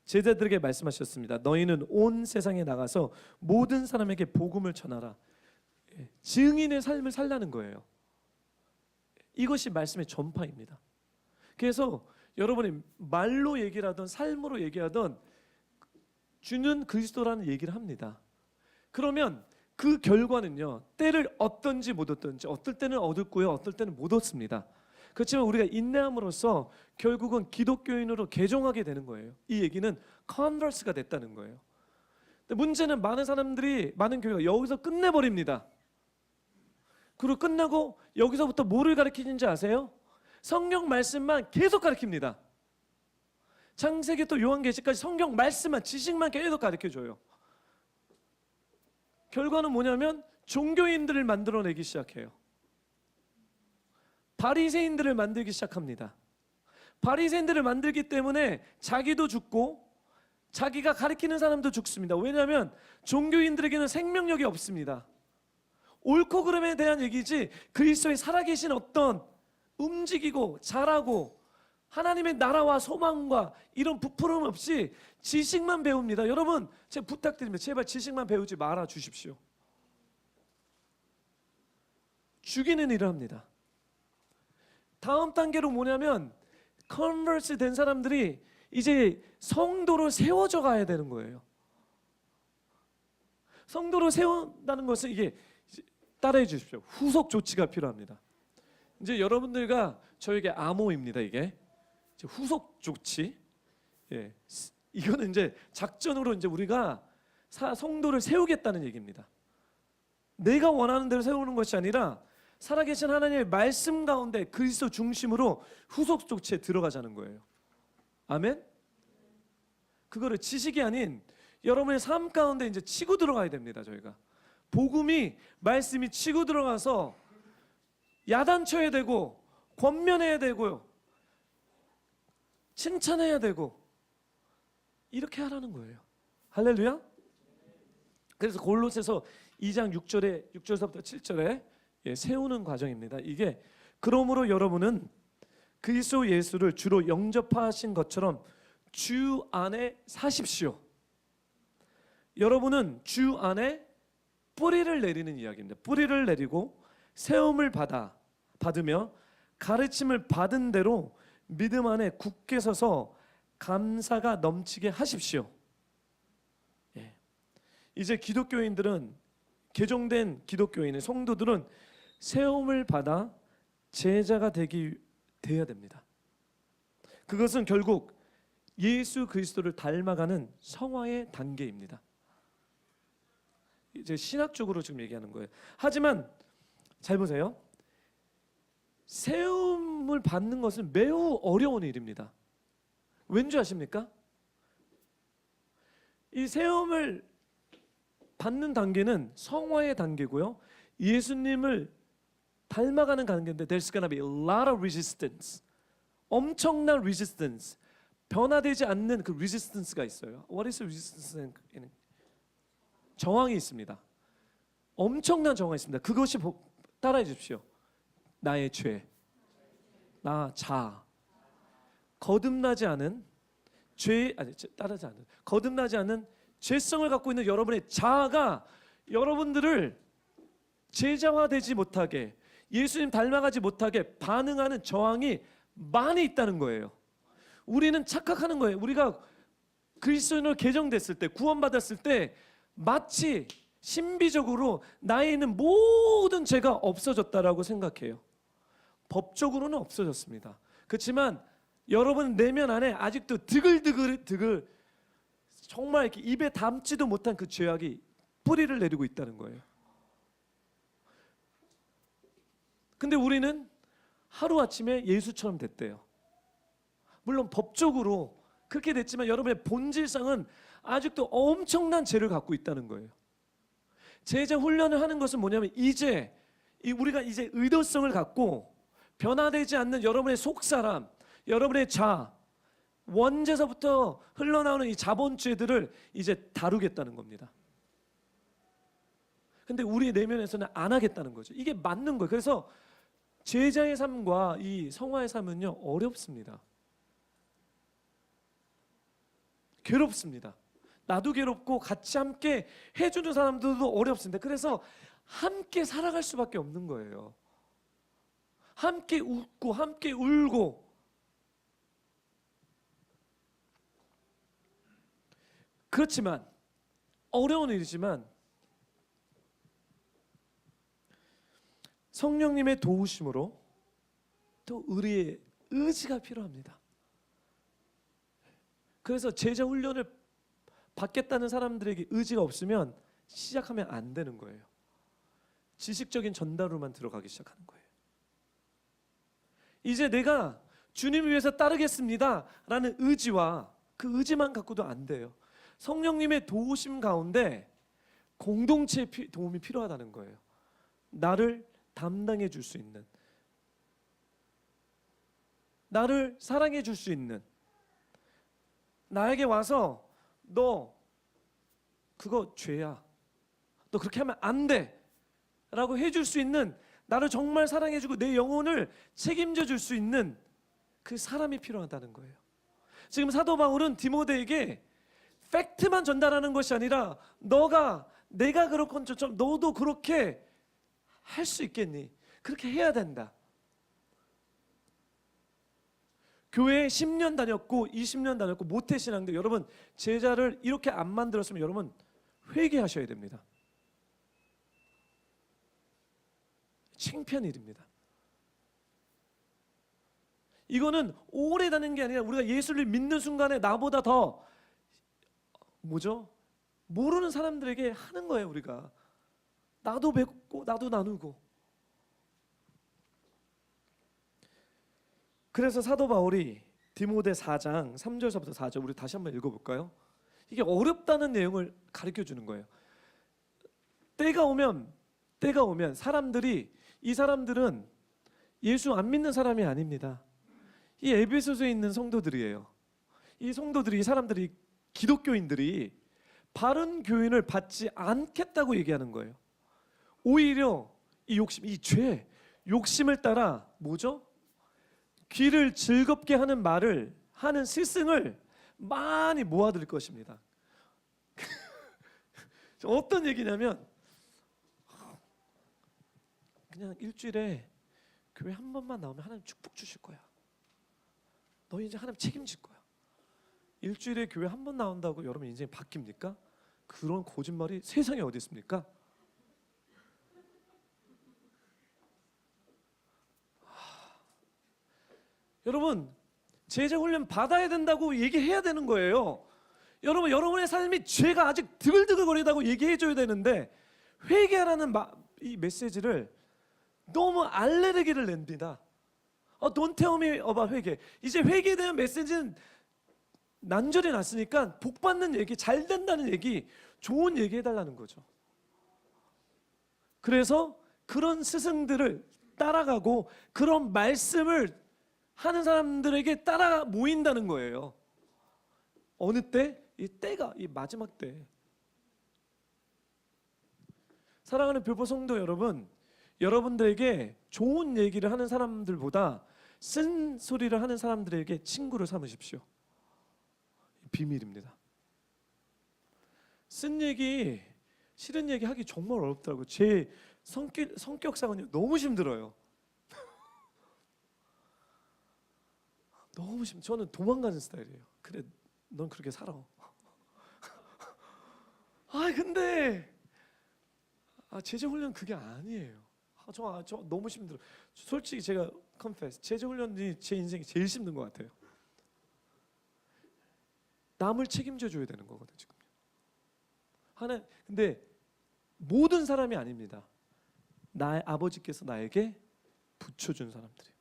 제자들에게 말씀하셨습니다. 너희는 온 세상에 나가서 모든 사람에게 복음을 전하라. 예. 증인의 삶을 살라는 거예요. 이것이 말씀의 전파입니다. 그래서 여러분이 말로 얘기를 하든 삶으로 얘기하든 주는 그리스도라는 얘기를 합니다. 그러면 그 결과는요, 때를 얻든지 못 얻든지, 어떨 때는 얻었고요, 어떨 때는 못 얻습니다. 그렇지만 우리가 인내함으로써 결국은 기독교인으로 개종하게 되는 거예요. 이 얘기는 컨버스가 됐다는 거예요. 근데 문제는 많은 교회가 여기서 끝내버립니다. 그리고 끝나고 여기서부터 뭐를 가르치는지 아세요? 성경 말씀만 계속 가르칩니다. 창세기 또 요한계시까지 성경 말씀만, 지식만 계속 가르쳐줘요. 결과는 뭐냐면 종교인들을 만들어내기 시작해요. 바리새인들을 만들기 시작합니다. 바리새인들을 만들기 때문에 자기도 죽고 자기가 가리키는 사람도 죽습니다. 왜냐하면 종교인들에게는 생명력이 없습니다. 옳고 그름에 대한 얘기지 그리스도의 살아계신 어떤 움직이고 잘하고 하나님의 나라와 소망과 이런 부풀음 없이 지식만 배웁니다. 여러분 제가 부탁드립니다. 제발 지식만 배우지 말아 주십시오. 죽이는 일을 합니다. 다음 단계로 뭐냐면 컨버스 된 사람들이 이제 성도로 세워져 가야 되는 거예요. 성도로 세운다는 것은 이게 따라해 주십시오. 후속 조치가 필요합니다. 이제 여러분들과 저에게 암호입니다. 이게 이제 후속 조치. 예, 이거는 이제 작전으로 이제 우리가 성도를 세우겠다는 얘기입니다. 내가 원하는 대로 세우는 것이 아니라 살아계신 하나님의 말씀 가운데 그리스도 중심으로 후속 조치에 들어가자는 거예요. 아멘? 그거를 지식이 아닌 여러분의 삶 가운데 이제 치고 들어가야 됩니다. 저희가 복음이 말씀이 치고 들어가서 야단쳐야 되고 권면해야 되고요, 칭찬해야 되고 이렇게 하라는 거예요. 할렐루야. 그래서 골로새서 2장 6절서부터 7절에 세우는 과정입니다. 이게 그러므로 여러분은 그리스도 예수를 주로 영접하신 것처럼 주 안에 사십시오. 여러분은 주 안에 뿌리를 내리는 이야기입니다. 뿌리를 내리고 세움을 받으며 가르침을 받은 대로 믿음 안에 굳게 서서 감사가 넘치게 하십시오. 이제 기독교인들은, 개종된 기독교인의 성도들은 세움을 받아 제자가 돼야 됩니다. 그것은 결국 예수 그리스도를 닮아가는 성화의 단계입니다. 이제 신학적으로 지금 얘기하는 거예요. 하지만 잘 보세요. 세움을 받는 것은 매우 어려운 일입니다. 왠지 아십니까? 이 세움을 받는 단계는 성화의 단계고요, 예수님을 닮아가는 단계인데 there's gonna be a lot of resistance. 엄청난 resistance. 변화되지 않는 그 resistance가 있어요. What is resistance? 저항이 있습니다. 엄청난 저항이 있습니다. 그것이 따라해 주십시오. 나의 죄, 나 자, 거듭나지 않은 죄, 따르지 않은 거듭나지 않은 죄성을 갖고 있는 여러분의 자아가 여러분들을 제자화되지 못하게, 예수님 닮아가지 못하게 반응하는 저항이 많이 있다는 거예요. 우리는 착각하는 거예요. 우리가 그리스도인으로 개정됐을 때, 구원받았을 때 마치 신비적으로 나에 있는 모든 죄가 없어졌다라고 생각해요. 법적으로는 없어졌습니다. 그렇지만 여러분 내면 안에 아직도 드글드글 정말 이렇게 입에 담지도 못한 그 죄악이 뿌리를 내리고 있다는 거예요. 근데 우리는 하루아침에 예수처럼 됐대요. 물론 법적으로 그렇게 됐지만 여러분의 본질상은 아직도 엄청난 죄를 갖고 있다는 거예요. 제자 훈련을 하는 것은 뭐냐면 이제 우리가 이제 의도성을 갖고 변화되지 않는 여러분의 속사람, 여러분의 자, 원죄서부터 흘러나오는 이 자본죄들을 이제 다루겠다는 겁니다. 근데 우리 내면에서는 안 하겠다는 거죠. 이게 맞는 거예요. 그래서 제자의 삶과 이 성화의 삶은요, 어렵습니다. 괴롭습니다. 나도 괴롭고 같이 함께 해주는 사람들도 어렵습니다. 그래서 함께 살아갈 수밖에 없는 거예요. 함께 웃고 함께 울고. 그렇지만 어려운 일이지만 성령님의 도우심으로 또 우리의 의지가 필요합니다. 그래서 제자 훈련을 받겠다는 사람들에게 의지가 없으면 시작하면 안 되는 거예요. 지식적인 전달로만 들어가기 시작하는 거예요. 이제 내가 주님을 위해서 따르겠습니다 라는 의지와 그 의지만 갖고도 안 돼요. 성령님의 도우심 가운데 공동체의 도움이 필요하다는 거예요. 나를 담당해 줄 수 있는, 나를 사랑해 줄 수 있는, 나에게 와서 너 그거 죄야, 너 그렇게 하면 안 돼 라고 해줄 수 있는, 나를 정말 사랑해주고 내 영혼을 책임져 줄 수 있는 그 사람이 필요하다는 거예요. 지금 사도 바울은 디모데에게 팩트만 전달하는 것이 아니라 내가 그렇건처럼 너도 그렇게 할 수 있겠니? 그렇게 해야 된다. 교회에 10년 다녔고 20년 다녔고 모태신앙들, 여러분 제자를 이렇게 안 만들었으면 여러분 회개하셔야 됩니다. 창피한 일입니다. 이거는 오래 다닌 게 아니라 우리가 예수를 믿는 순간에 나보다 더 모르는 사람들에게 하는 거예요. 우리가 나도 배웠고 나도 나누고. 그래서 사도 바울이 디모데 4장 3절서부터 4절 우리 다시 한번 읽어볼까요? 이게 어렵다는 내용을 가르쳐 주는 거예요. 때가 오면 이 사람들은 예수 안 믿는 사람이 아닙니다. 이 에베소서에 있는 성도들이에요. 이 성도들이, 이 사람들이, 기독교인들이 바른 교훈을 받지 않겠다고 얘기하는 거예요. 오히려 이 욕심, 이 죄, 욕심을 따라 귀를 즐겁게 하는 말을 하는 스승을 많이 모아들 것입니다. 어떤 얘기냐면 그냥 일주일에 교회 한 번만 나오면 하나님 축복 주실 거야. 너 이제 하나님 책임질 거야. 일주일에 교회 한 번 나온다고 여러분 인생이 바뀝니까? 그런 거짓말이 세상에 어디 있습니까? 여러분 제자 훈련 받아야 된다고 얘기해야 되는 거예요. 여러분 여러분의 삶이 죄가 아직 드글드글거리다고 얘기해줘야 되는데 회개하라는 이 메시지를 너무 알레르기를 냅니다. Don't tell me about 회개. 이제 회개에 대한 메시지는 난절이 났으니까 복 받는 얘기, 잘 된다는 얘기, 좋은 얘기 해달라는 거죠. 그래서 그런 스승들을 따라가고 그런 말씀을 하는 사람들에게 따라 모인다는 거예요. 어느 때? 이 마지막 때. 사랑하는 교포 성도 여러분, 여러분들에게 좋은 얘기를 하는 사람들보다 쓴 소리를 하는 사람들에게 친구를 삼으십시오. 비밀입니다. 쓴 얘기, 싫은 얘기 하기 정말 어렵더라고요. 제 성격상은 너무 힘들어요. 너무 저는 도망가는 스타일이에요. 그래, 넌 그렇게 살아. 근데 제자 훈련 그게 아니에요. 저 너무 힘들어. 솔직히 제가 confess, 제자 훈련이 제 인생이 제일 힘든 것 같아요. 남을 책임져 줘야 되는 거거든요, 지금. 근데 모든 사람이 아닙니다. 나의 아버지께서 나에게 붙여준 사람들이에요.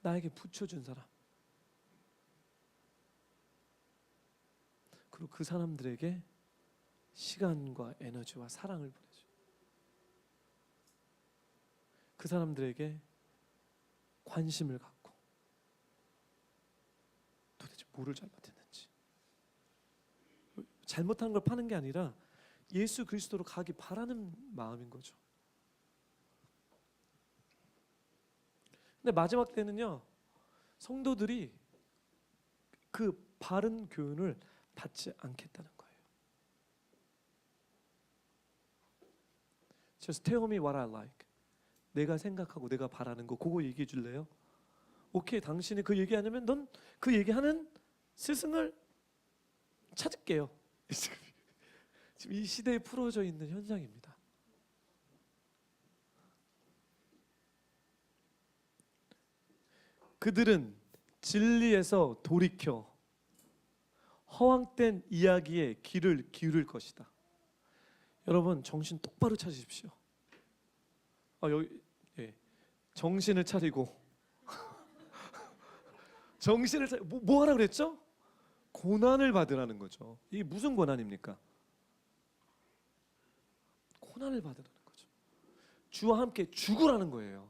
나에게 붙여준 사람. 그리고 그 사람들에게 시간과 에너지와 사랑을 보내줘. 그 사람들에게 관심을 갖고 도대체 뭐를 잘못했는지, 잘못한 걸 파는 게 아니라 예수 그리스도로 가기 바라는 마음인 거죠. 근데 마지막 때는요, 성도들이 그 바른 교훈을 받지 않겠다는 거예요. Just tell me what I like. 내가 생각하고 내가 바라는 거 그거 얘기해 줄래요? 오케이, 당신이 그 얘기 하냐면 넌 그 얘기하는 스승을 찾을게요. 지금 이 시대에 풀어져 있는 현상입니다. 그들은 진리에서 돌이켜 허황된 이야기에 귀를 기울일 것이다. 여러분 정신 똑바로 차리십시오. 정신을 차리고 정신을 뭐 하라 그랬죠? 고난을 받으라는 거죠. 이게 무슨 고난입니까? 고난을 받으라는 거죠. 주와 함께 죽으라는 거예요.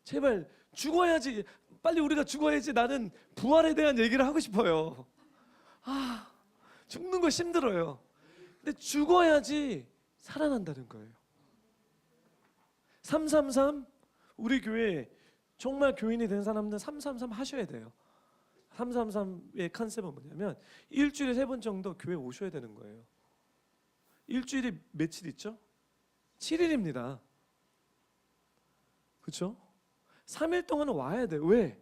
제발 죽어야지. 빨리 우리가 죽어야지. 나는 부활에 대한 얘기를 하고 싶어요. 죽는 거 힘들어요. 근데 죽어야지 살아난다는 거예요. 333 우리 교회 정말 교인이 된 사람들은 333 하셔야 돼요. 333의 컨셉은 뭐냐면 일주일에 3번 정도 교회 오셔야 되는 거예요. 일주일이 며칠 있죠? 7일입니다. 그렇죠? 3일 동안은 와야 돼요. 왜?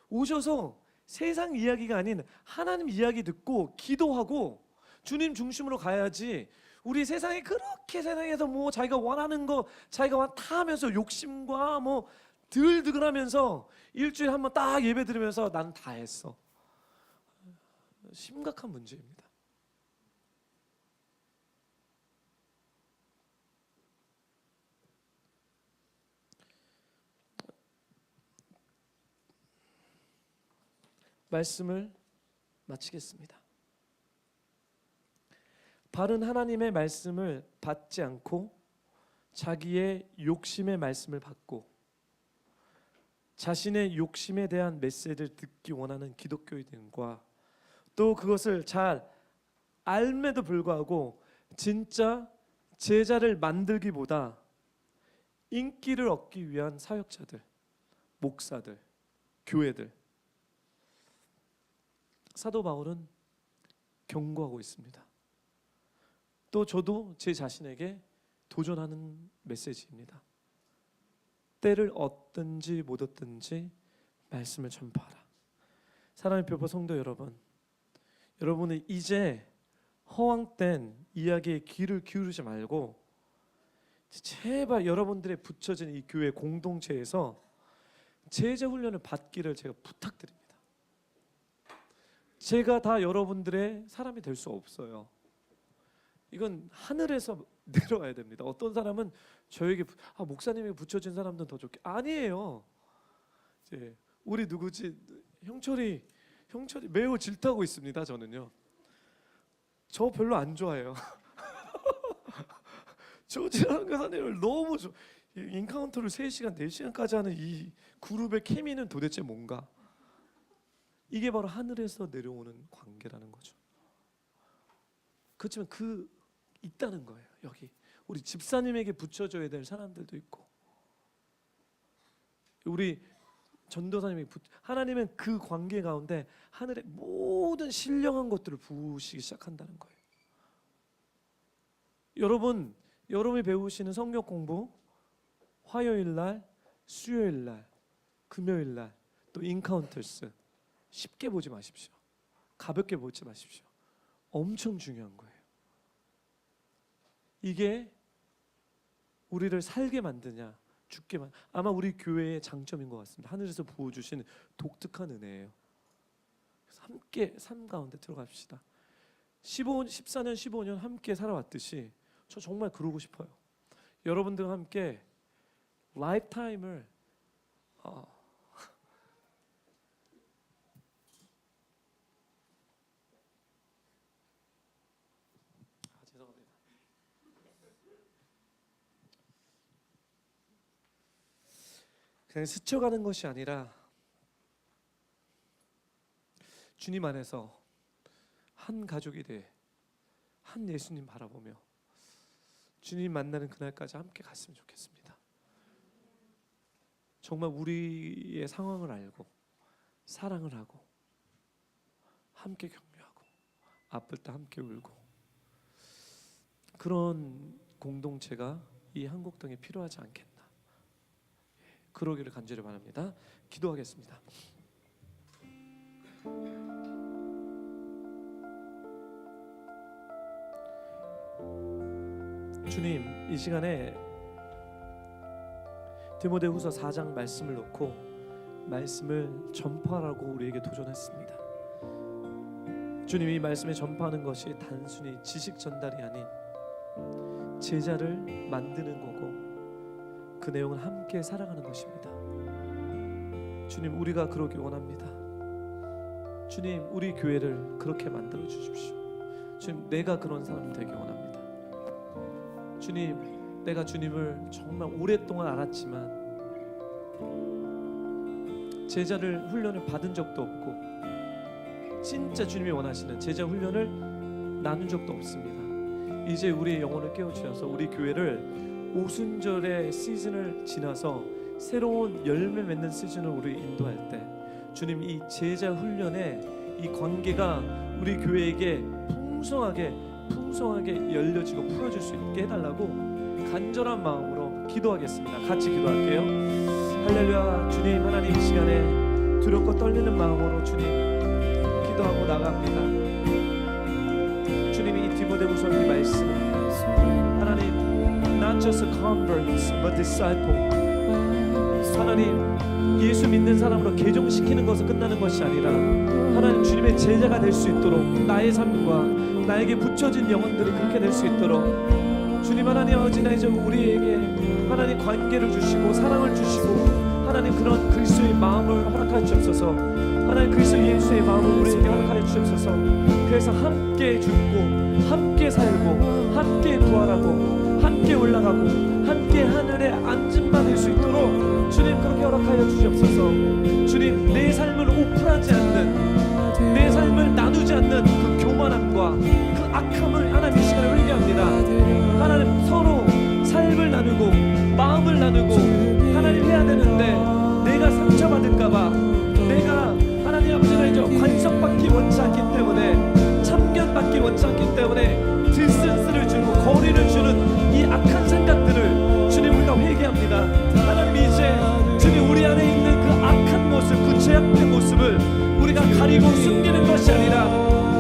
오셔서 세상 이야기가 아닌 하나님 이야기 듣고 기도하고 주님 중심으로 가야지. 우리 세상에 그렇게 세상에서 뭐 자기가 원하는 거 자기가 다 하면서 욕심과 뭐 들들하면서 일주일에 한번 딱 예배 드리면서 난 다 했어. 심각한 문제입니다. 말씀을 마치겠습니다. 바른 하나님의 말씀을 받지 않고 자기의 욕심의 말씀을 받고 자신의 욕심에 대한 메시지를 듣기 원하는 기독교인들과 또 그것을 잘 알매도 불구하고 진짜 제자를 만들기보다 인기를 얻기 위한 사역자들, 목사들, 교회들, 사도 바울은 경고하고 있습니다. 또 저도 제 자신에게 도전하는 메시지입니다. 때를 얻든지 못 얻든지 말씀을 전파하라. 사랑의 교포 성도 여러분, 여러분은 이제 허황된 이야기에 귀를 기울이지 말고 제발 여러분들의 붙여진 이 교회 공동체에서 제자 훈련을 받기를 제가 부탁드립니다. 제가 다 여러분들의 사람이 될 수 없어요. 이건 하늘에서 내려와야 됩니다. 어떤 사람은 저에게 목사님에게 붙여진 사람들은 더 좋게. 아니에요. 이제 우리 누구지? 형철이 매우 질투하고 있습니다. 저는요. 저 별로 안 좋아해요. 저 지나가는 교사님을 너무 인카운터를 3시간, 4시간까지 하는 이 그룹의 케미는 도대체 뭔가? 이게 바로 하늘에서 내려오는 관계라는 거죠. 그렇지만 있다는 거예요. 여기 우리 집사님에게 붙여줘야 될 사람들도 있고 우리 전도사님에게 하나님은 그 관계 가운데 하늘의 모든 신령한 것들을 부으시기 시작한다는 거예요. 여러분이 배우시는 성경 공부 화요일 날, 수요일 날, 금요일 날 또 인카운터스 쉽게 보지 마십시오. 가볍게 보지 마십시오. 엄청 중요한 거예요. 이게 우리를 살게 만드냐 죽게 아마 우리 교회의 장점인 것 같습니다. 하늘에서 부어주신 독특한 은혜예요. 그래서 함께 삶 가운데 들어갑시다. 14년 15년 함께 살아왔듯이 저 정말 그러고 싶어요. 여러분들과 함께 라이프타임을 죄송합니다. 그냥 스쳐가는 것이 아니라 주님 안에서 한 가족이 돼 한 예수님 바라보며 주님 만나는 그날까지 함께 갔으면 좋겠습니다. 정말 우리의 상황을 알고 사랑을 하고 함께 격려하고 아플 때 함께 울고 그런 공동체가 이 한국 땅에 필요하지 않겠나. 그러기를 간절히 바랍니다. 기도하겠습니다. 주님, 이 시간에 디모데후서 4장 말씀을 놓고 말씀을 전파하라고 우리에게 도전했습니다. 주님, 이 말씀을 전파하는 것이 단순히 지식 전달이 아닌 제자를 만드는 거고 그 내용은 함께 살아가는 것입니다. 주님, 우리가 그러길 원합니다. 주님, 우리 교회를 그렇게 만들어 주십시오. 주님, 내가 그런 사람이 되기 원합니다. 주님, 내가 주님을 정말 오랫동안 알았지만 제자를 훈련을 받은 적도 없고 진짜 주님이 원하시는 제자 훈련을 나눈 적도 없습니다. 이제 우리의 영혼을 깨우치셔서 우리 교회를 오순절의 시즌을 지나서 새로운 열매 맺는 시즌을 우리 인도할 때 주님, 이 제자 훈련의 이 관계가 우리 교회에게 풍성하게 열려지고 풀어질 수 있게 해달라고 간절한 마음으로 기도하겠습니다. 같이 기도할게요. 할렐루야. 주님, 하나님, 이 시간에 두렵고 떨리는 마음으로 주님 기도하고 나갑니다. 주님이 이 디모데후서 이 말씀, 하나님, not just a convert but disciple, 하나님, 예수 믿는 사람으로 개종시키는 것은 끝나는 것이 아니라 하나님, 주님의 제자가 될 수 있도록 나의 삶과 나에게 붙여진 영혼들이 그렇게 될 수 있도록 주님, 하나님 아버지, 이제 우리에게 하나님 관계를 주시고 사랑을 주시고 하나님 그런 그리스도의 마음을 허락하여 주옵소서. 하나님, 그리스도 예수의 마음을 우리에게 허락하여 주옵소서. 그래서 함께 죽고 함께 살고 함께 부활하고 함께 올라가고 함께 하늘에 앉은 바 될 수 있도록 주님 그렇게 허락하여 주시옵소서. 주님, 내 삶을 오픈하지 않는, 내 삶을 나누지 않는 그 교만함과 그 악함을 하나님 이 시간에 회개합니다. 하나님, 서로 삶을 나누고 마음을 나누고 하나님 해야 되는데 내가 상처받을까봐, 내가 하나님 아버지를 이제 관성받기 원치 않기 때문에, 참견받기 원치 않기 때문에 디스턴스를 주고 거리를 주는 이 악한 생각들을 주님 우리가 회개합니다. 하나님, 이제 주님 우리 안에 있는 그 악한 모습, 그 죄악된 모습을 우리가 가리고 숨기는 것이 아니라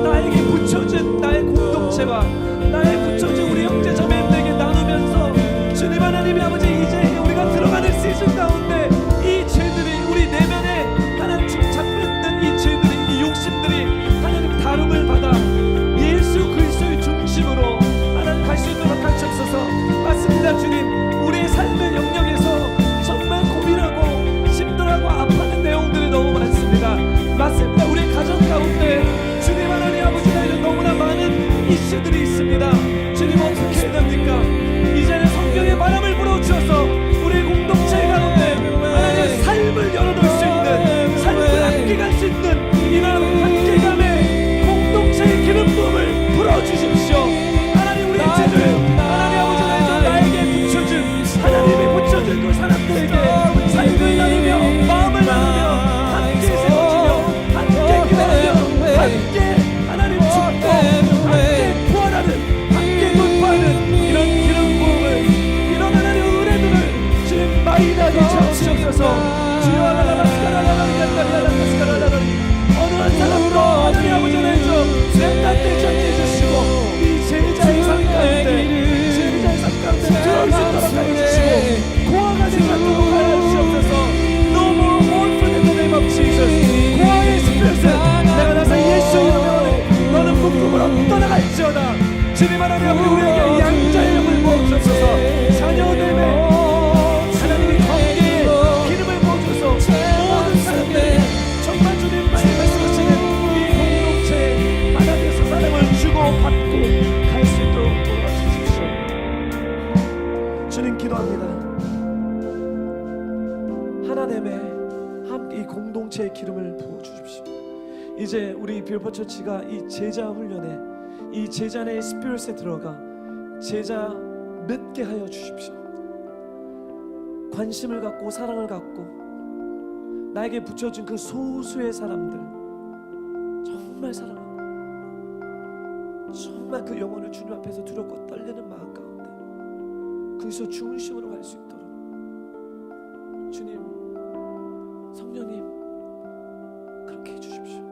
나에게 붙여진 나의 공동체와 나의 붙여진 우리 형제 자매들에게 나누면서 주님 하나님이 아버지, 이제 우리가 들어가는 시즌 가운데 이 죄들이 우리 내면에 하나님 잡혀있는 이 죄들이, 이 욕심들이 하나님 다름을 받아 예수 그리스도의 중심으로 하나님 갈 수 있도록 하옵소서. 맞습니다. 주님, 우리의 삶의 영역에서 정말 고민하고 힘들어하고 아파하는 내용들이 너무 많습니다. 맞습니다. 우리 가정 가운데 주님 하나님 아버지가 너무나 많은 이슈들이 있습니다. 주님, 어떻게 해야 됩니까? 이제는 성경의 바람을 불어주셔서 우리 공동체 가운데 하나님의 삶을 열어놓을 수 있는, 삶을 함께 갈 수 있는 이런 함께감의 공동체의 기름 부음을 불어주십시오. 하나님, 우리의 죄를 하나님 아버지가 나에게 붙여준, 하나님이 붙여준 그 사람들에게 삶을 나누며 마음을 나누며 함께 세워주며 함께 기도하며 함께 하나님 죽고 함께 부활하는, 함께 돌파하는 이런 기름 부음을, 이런 하나님 은혜들을 주님 마이다게 채워주셔서 주여 어느 한 사람도 하나님 아버지를 좀 렘넌트되지 않게 해주시고 이 제자의 삶 가운데, 제자의 삶 가운데 들어올 수 있도록 하여주시고 고아가 되지 않도록 하여주시옵소서. No more orphan in the name of Jesus. 고아의 스피릿, 내가 나서 예수 이름으로 너는 묶음으로 떠나갈지어다. 주님 하나님 아버지, 우리에게 양자의 영을 부어주셔서 자녀됨에 하나님의 관계에 기름을 부어주셔서 모든 사람들이 정말 주님 말씀하시는 이 공동체에 하나님께서 사랑을 주고 받고 갈 수 있도록 도와주십시오. 주님, 기도합니다. 하나님의 함께 이 공동체의 기름을 부어주십시오. 이제 우리 빌보처치가 이 제자 훈련에, 이 제자의 스피릿에 들어가 제자 맺게 하여 주십시오. 관심을 갖고 사랑을 갖고 나에게 붙여준 그 소수의 사람들 정말 사랑하고 정말 그 영혼을 주님 앞에서 두렵고 떨리는 마음 가운데 그리스도 중심으로 갈 수 있도록 주님, 성령님 그렇게 해주십시오.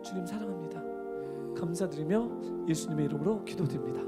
주님 사랑합니다. 감사드리며 예수님의 이름으로 기도드립니다.